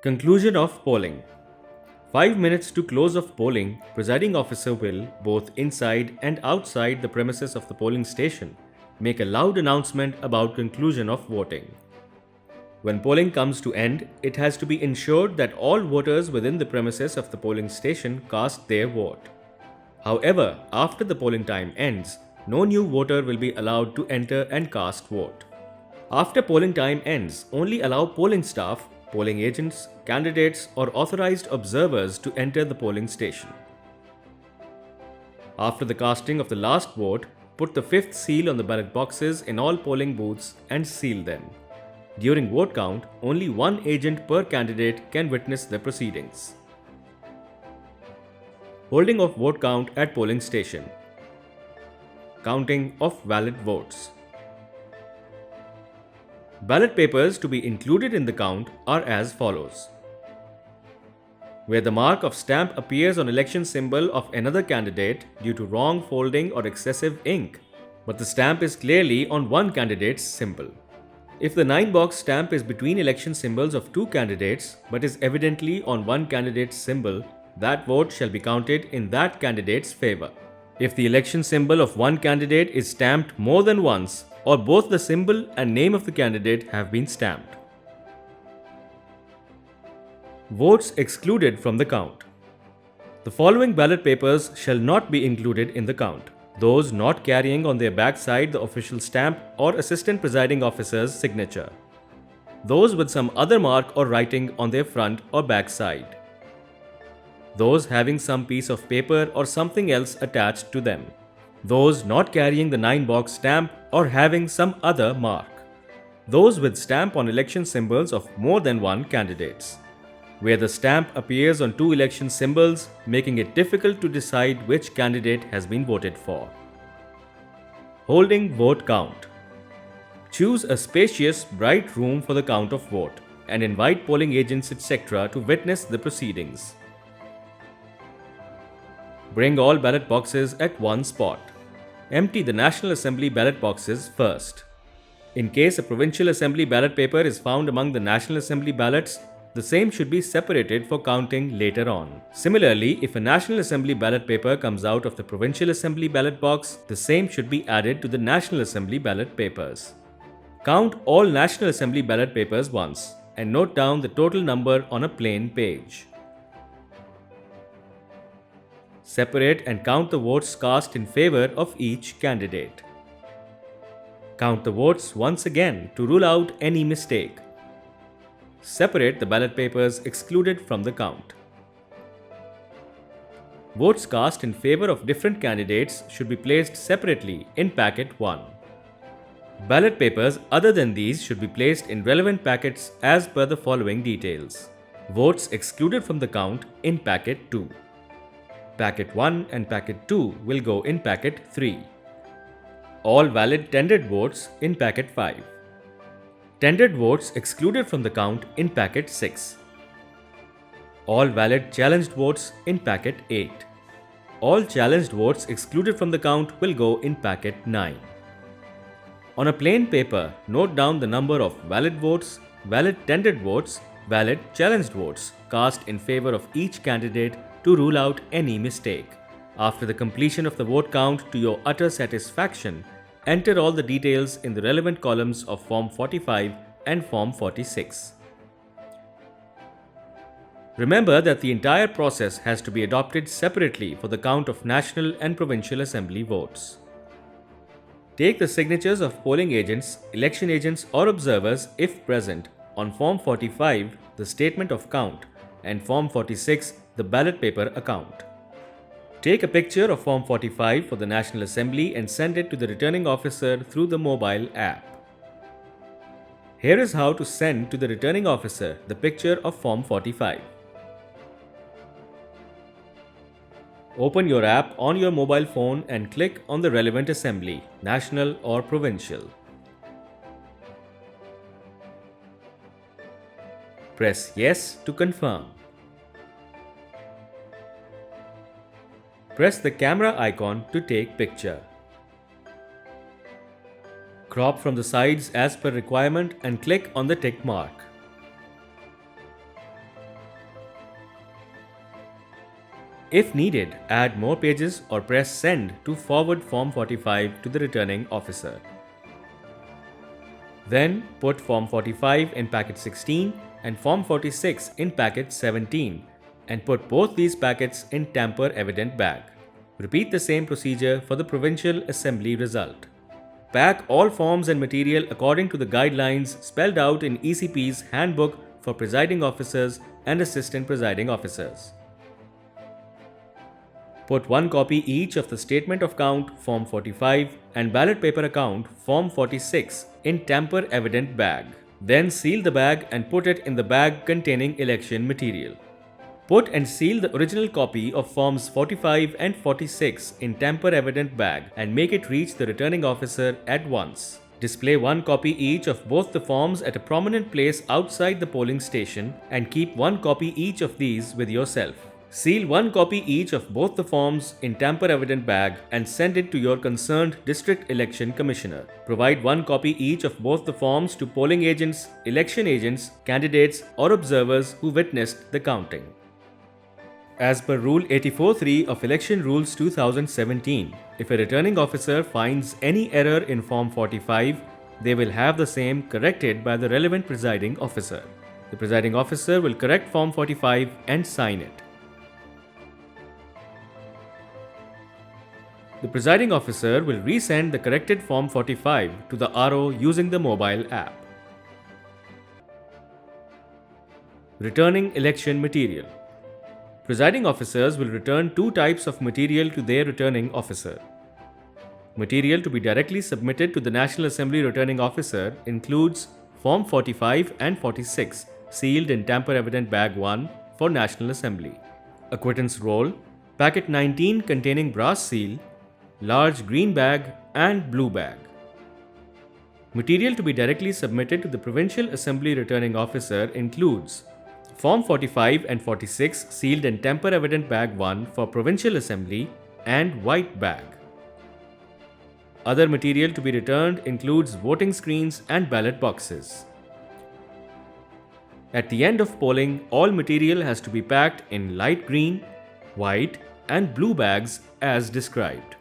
Conclusion of polling. 5 minutes to close of polling, presiding officer will, both inside and outside the premises of the polling station, make a loud announcement about conclusion of voting. When polling comes to end, it has to be ensured that all voters within the premises of the polling station cast their vote. However, after the polling time ends, no new voter will be allowed to enter and cast vote. After polling time ends, only allow polling staff, polling agents, candidates, or authorized observers to enter the polling station. After the casting of the last vote, put the fifth seal on the ballot boxes in all polling booths and seal them. During vote count, only one agent per candidate can witness the proceedings. Holding of vote count at polling station. Counting of valid votes. Ballot papers to be included in the count are as follows. Where the mark of stamp appears on election symbol of another candidate due to wrong folding or excessive ink, but the stamp is clearly on one candidate's symbol. If the 9-box stamp is between election symbols of two candidates but is evidently on one candidate's symbol, that vote shall be counted in that candidate's favor. If the election symbol of one candidate is stamped more than once, or both the symbol and name of the candidate have been stamped. Votes excluded from the count. The following ballot papers shall not be included in the count. Those not carrying on their backside the official stamp or assistant presiding officer's signature. Those with some other mark or writing on their front or backside. Those having some piece of paper or something else attached to them. Those not carrying the 9-box stamp or having some other mark. Those with stamp on election symbols of more than one candidates. Where the stamp appears on two election symbols, making it difficult to decide which candidate has been voted for. Holding vote count. Choose a spacious, bright room for the count of vote and invite polling agents etc. to witness the proceedings. Bring all ballot boxes at one spot. Empty the National Assembly ballot boxes first. In case a Provincial Assembly ballot paper is found among the National Assembly ballots, the same should be separated for counting later on. Similarly, if a National Assembly ballot paper comes out of the Provincial Assembly ballot box, the same should be added to the National Assembly ballot papers. Count all National Assembly ballot papers once and note down the total number on a plain page. Separate and count the votes cast in favor of each candidate. Count the votes once again to rule out any mistake. Separate the ballot papers excluded from the count. Votes cast in favor of different candidates should be placed separately in packet 1. Ballot papers other than these should be placed in relevant packets as per the following details. Votes excluded from the count in packet 2. Packet 1 and packet 2 will go in packet 3. All valid tendered votes in packet 5. Tendered votes excluded from the count in packet 6. All valid challenged votes in packet 8. All challenged votes excluded from the count will go in packet 9. On a plain paper, note down the number of valid votes, valid tendered votes, valid challenged votes cast in favor of each candidate to rule out any mistake. After the completion of the vote count to your utter satisfaction, enter all the details in the relevant columns of Form 45 and Form 46. Remember that the entire process has to be adopted separately for the count of National and Provincial Assembly votes. Take the signatures of polling agents, election agents or observers if present on Form 45, the Statement of Count, and Form 46, the ballot paper account. Take a picture of Form 45 for the National Assembly and send it to the returning officer through the mobile app. Here is how to send to the returning officer the picture of Form 45. Open your app on your mobile phone and click on the relevant assembly, national or provincial. Press Yes to confirm. Press the camera icon to take picture. Crop from the sides as per requirement and click on the tick mark. If needed, add more pages or press Send to forward Form 45 to the returning officer. Then put Form 45 in packet 16 and Form 46 in packet 17 and put both these packets in tamper-evident bag. Repeat the same procedure for the Provincial Assembly result. Pack all forms and material according to the guidelines spelled out in ECP's Handbook for Presiding Officers and Assistant Presiding Officers. Put one copy each of the Statement of Count Form 45 and Ballot Paper Account Form 46 in tamper-evident bag. Then seal the bag and put it in the bag containing election material. Put and seal the original copy of Forms 45 and 46 in tamper-evident bag and make it reach the returning officer at once. Display one copy each of both the forms at a prominent place outside the polling station and keep one copy each of these with yourself. Seal one copy each of both the forms in tamper-evident bag and send it to your concerned District Election Commissioner. Provide one copy each of both the forms to polling agents, election agents, candidates or observers who witnessed the counting. As per Rule 84.3 of Election Rules 2017, if a returning officer finds any error in Form 45, they will have the same corrected by the relevant presiding officer. The presiding officer will correct Form 45 and sign it. The presiding officer will resend the corrected Form 45 to the RO using the mobile app. Returning election material. Presiding officers will return two types of material to their returning officer. Material to be directly submitted to the National Assembly returning officer includes Form 45 and 46 sealed in tamper-evident bag 1 for National Assembly, acquittance roll, packet 19 containing brass seal, large green bag and blue bag. Material to be directly submitted to the Provincial Assembly returning officer includes Form 45 and 46 sealed in tamper-evident bag 1 for Provincial Assembly and white bag. Other material to be returned includes voting screens and ballot boxes. At the end of polling, all material has to be packed in light green, white and blue bags as described.